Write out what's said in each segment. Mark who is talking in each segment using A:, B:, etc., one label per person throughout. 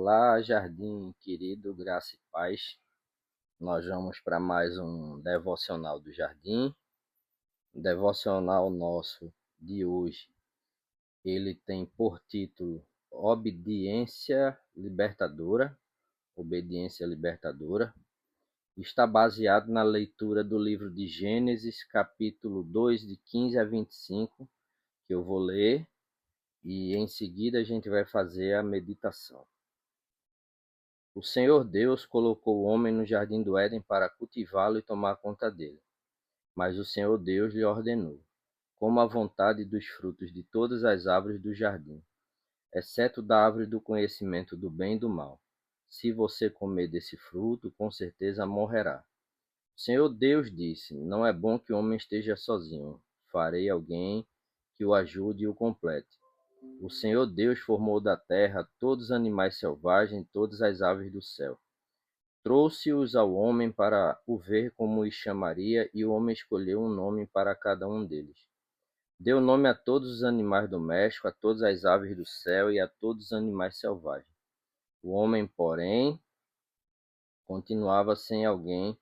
A: Olá, jardim querido, graça e paz. Nós vamos para mais um devocional do jardim. O devocional nosso de hoje, ele tem por título Obediência Libertadora. Obediência Libertadora. Está baseado na leitura do livro de Gênesis, capítulo 2, de 15 a 25, que eu vou ler e em seguida a gente vai fazer a meditação. O Senhor Deus colocou o homem no jardim do Éden para cultivá-lo e tomar conta dele. Mas o Senhor Deus lhe ordenou: coma à vontade dos frutos de todas as árvores do jardim, exceto da árvore do conhecimento do bem e do mal. Se você comer desse fruto, com certeza morrerá. O Senhor Deus disse: não é bom que o homem esteja sozinho. Farei alguém que o ajude e o complete. O Senhor Deus formou da terra todos os animais selvagens e todas as aves do céu. Trouxe-os ao homem para o ver como os chamaria, e o homem escolheu um nome para cada um deles. Deu nome a todos os animais domésticos, a todas as aves do céu e a todos os animais selvagens. O homem, porém, continuava sem alguém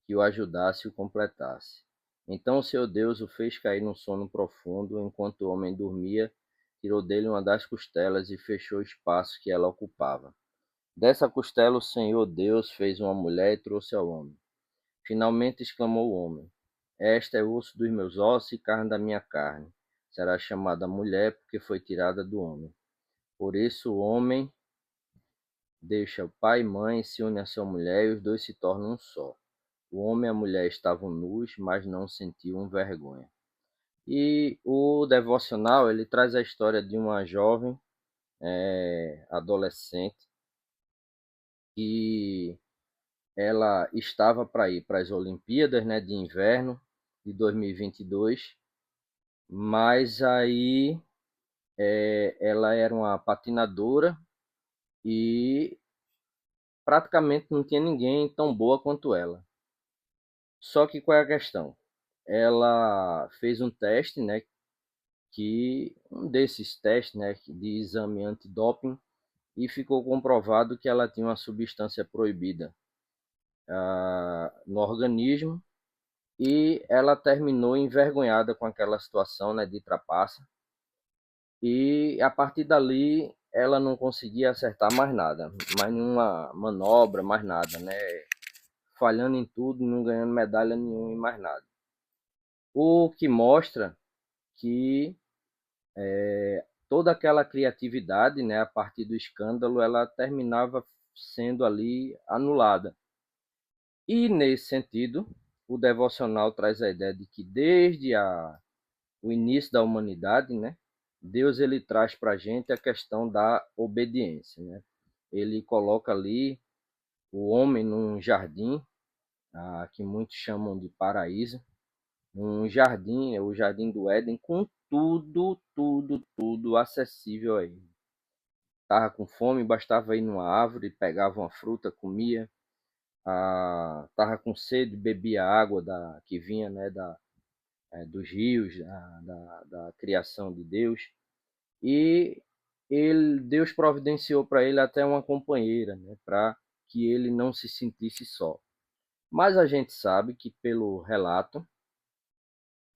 A: que o ajudasse e o completasse. Então o Senhor Deus o fez cair num sono profundo. Enquanto o homem dormia, tirou dele uma das costelas e fechou o espaço que ela ocupava. Dessa costela o Senhor Deus fez uma mulher e trouxe ao homem. Finalmente exclamou o homem: esta é osso dos meus ossos e carne da minha carne. Será chamada mulher, porque foi tirada do homem. Por isso o homem deixa o pai e mãe, se une à sua mulher, e os dois se tornam um só. O homem e a mulher estavam nus, mas não sentiam vergonha. E o devocional, ele traz a história de uma jovem adolescente que ela estava para ir para as Olimpíadas, né, de inverno de 2022, mas aí ela era uma patinadora e praticamente não tinha ninguém tão boa quanto ela. Só que qual é a questão? Ela fez um teste, né, que um desses testes, né, de exame antidoping, e ficou comprovado que ela tinha uma substância proibida no organismo, e ela terminou envergonhada com aquela situação, né, de trapaça, e a partir dali ela não conseguia acertar mais nada, mais nenhuma manobra, mais nada, né, falhando em tudo, não ganhando medalha nenhuma e mais nada. O que mostra que toda aquela criatividade, né, a partir do escândalo, ela terminava sendo ali anulada. E nesse sentido, o devocional traz a ideia de que desde o início da humanidade, né, Deus ele traz para a gente a questão da obediência, né? Ele coloca ali o homem num jardim, que muitos chamam de paraíso, um jardim, o jardim do Éden, com tudo acessível a ele. Estava com fome, bastava ir numa árvore, pegava uma fruta, comia. Estava com sede, bebia água que vinha, né, dos rios, da criação de Deus. E Deus providenciou para ele até uma companheira, né, para que ele não se sentisse só. Mas a gente sabe que pelo relato,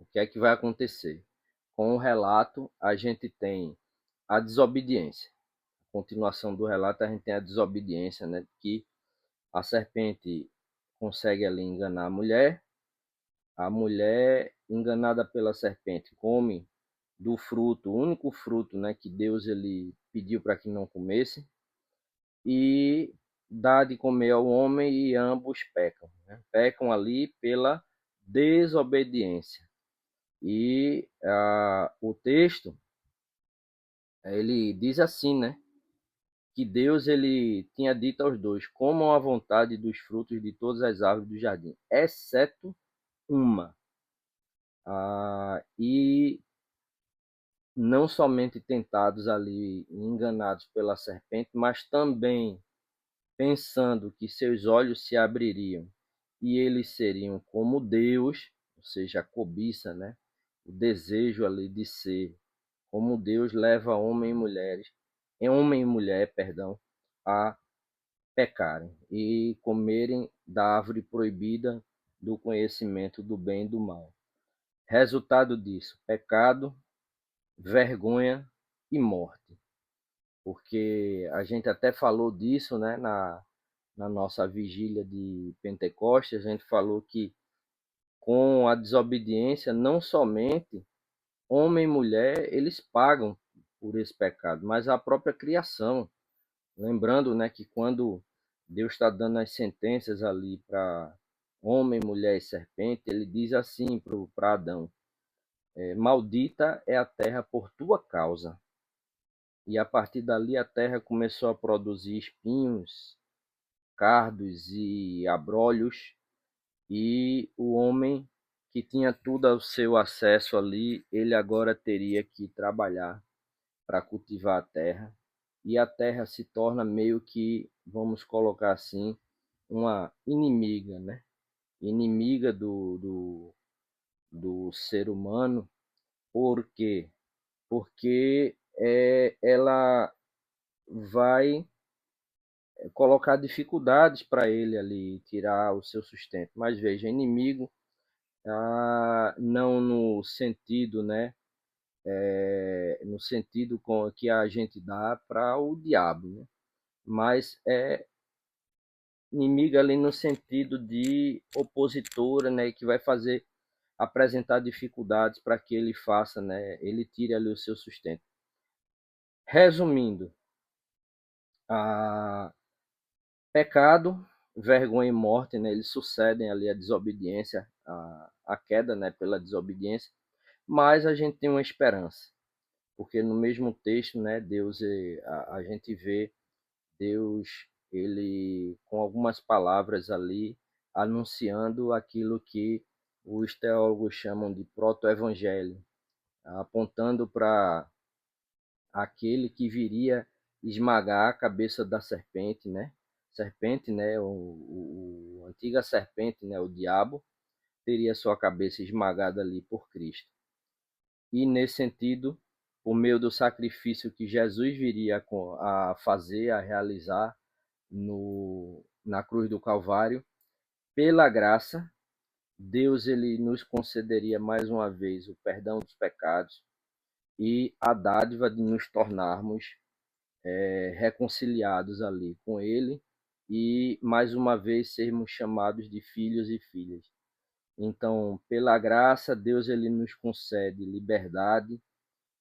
A: o que é que vai acontecer? Com o relato, a gente tem a desobediência. A continuação do relato, a gente tem a desobediência, né, que a serpente consegue ali enganar a mulher enganada pela serpente come do fruto, o único fruto, né, que Deus ele pediu para que não comesse, e dá de comer ao homem, e ambos pecam, né? Pecam ali pela desobediência. E o texto ele diz assim, né, que Deus ele tinha dito aos dois: comam à vontade dos frutos de todas as árvores do jardim, exceto uma. E não somente tentados ali, enganados pela serpente, mas também pensando que seus olhos se abririam e eles seriam como Deus, ou seja, a cobiça, né? O desejo ali de ser como Deus leva homem e mulher, perdão, a pecarem e comerem da árvore proibida do conhecimento do bem e do mal. Resultado disso, pecado, vergonha e morte. Porque a gente até falou disso, né, na nossa vigília de Pentecostes, a gente falou que com a desobediência, não somente homem e mulher, eles pagam por esse pecado, mas a própria criação. Lembrando, né, que quando Deus está dando as sentenças ali para homem, mulher e serpente, ele diz assim para Adão: maldita é a terra por tua causa. E a partir dali a terra começou a produzir espinhos, cardos e abrolhos, e o homem que tinha tudo ao seu acesso ali, ele agora teria que trabalhar para cultivar a terra, e a terra se torna meio que, vamos colocar assim, uma inimiga, né? Inimiga do ser humano. Por quê? Porque ela vai colocar dificuldades para ele ali, tirar o seu sustento. Mas veja, inimigo, não no sentido, né? No sentido com que a gente dá para o diabo, né? Mas é inimiga ali no sentido de opositora, né? Que vai fazer apresentar dificuldades para que ele faça, né? Ele tire ali o seu sustento. Resumindo, a pecado, vergonha e morte, né? Eles sucedem ali a desobediência, a queda, né? Pela desobediência, mas a gente tem uma esperança, porque no mesmo texto, né? Deus, a gente vê Deus, ele com algumas palavras ali anunciando aquilo que os teólogos chamam de proto-evangelho, apontando para aquele que viria esmagar a cabeça da serpente, né? Serpente, né? A antiga serpente, né? O diabo teria sua cabeça esmagada ali por Cristo. E nesse sentido, por meio do sacrifício que Jesus viria a fazer, a realizar na cruz do Calvário, pela graça, Deus ele nos concederia mais uma vez o perdão dos pecados e a dádiva de nos tornarmos reconciliados ali com Ele e mais uma vez sermos chamados de filhos e filhas. Então, pela graça, Deus ele nos concede liberdade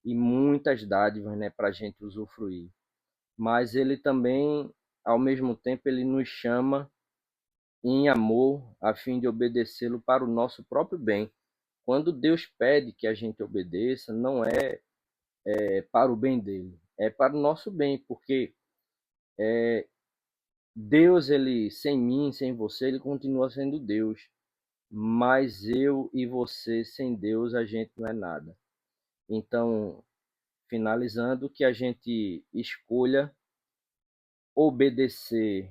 A: e muitas dádivas, né, para a gente usufruir. Mas Ele também, ao mesmo tempo, ele nos chama em amor, a fim de obedecê-lo para o nosso próprio bem. Quando Deus pede que a gente obedeça, não é para o bem dele, é para o nosso bem, porque Deus, ele sem mim, sem você, ele continua sendo Deus. Mas eu e você, sem Deus, a gente não é nada. Então, finalizando, que a gente escolha obedecer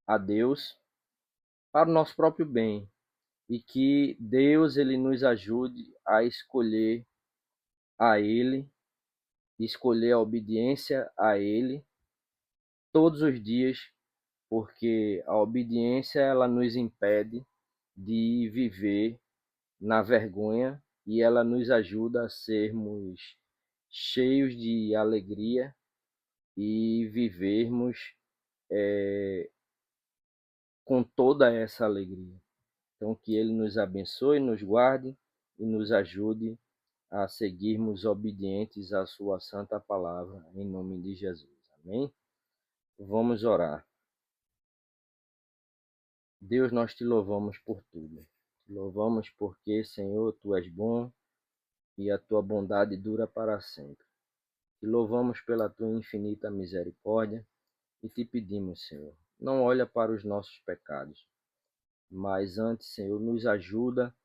A: a Deus para o nosso próprio bem e que Deus ele nos ajude a escolher a Ele, escolher a obediência a Ele todos os dias, porque a obediência ela nos impede de viver na vergonha e ela nos ajuda a sermos cheios de alegria e vivermos com toda essa alegria. Então, que Ele nos abençoe, nos guarde e nos ajude a seguirmos obedientes à Sua santa palavra, em nome de Jesus. Amém? Vamos orar. Deus, nós te louvamos por tudo. Te louvamos porque, Senhor, tu és bom e a tua bondade dura para sempre. Te louvamos pela tua infinita misericórdia e te pedimos, Senhor, não olha para os nossos pecados, mas antes, Senhor, nos ajuda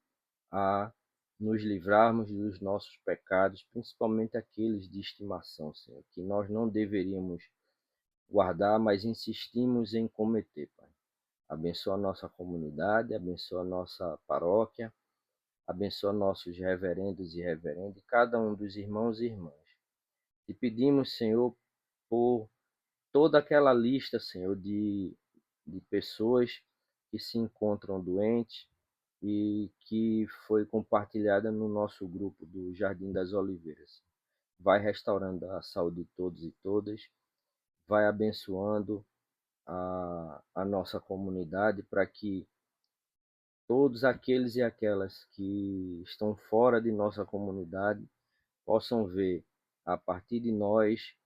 A: a nos livrarmos dos nossos pecados, principalmente aqueles de estimação, Senhor, que nós não deveríamos guardar, mas insistimos em cometer, Pai. Abençoa a nossa comunidade, abençoa a nossa paróquia, abençoa nossos reverendos e reverendas, cada um dos irmãos e irmãs. Te pedimos, Senhor, por toda aquela lista, Senhor, de pessoas que se encontram doentes e que foi compartilhada no nosso grupo do Jardim das Oliveiras. Vai restaurando a saúde de todos e todas, vai abençoando a nossa comunidade para que todos aqueles e aquelas que estão fora de nossa comunidade possam ver, a partir de nós,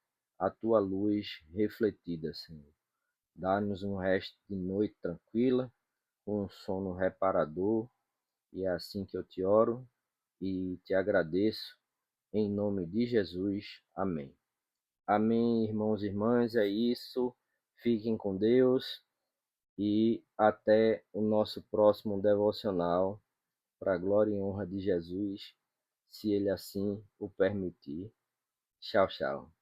A: a tua luz refletida, Senhor. Dá-nos um resto de noite tranquila, com um sono reparador, e é assim que eu te oro e te agradeço, em nome de Jesus. Amém. Amém, irmãos e irmãs, é isso. Fiquem com Deus e até o nosso próximo devocional, para a glória e honra de Jesus, se Ele assim o permitir. Tchau, tchau.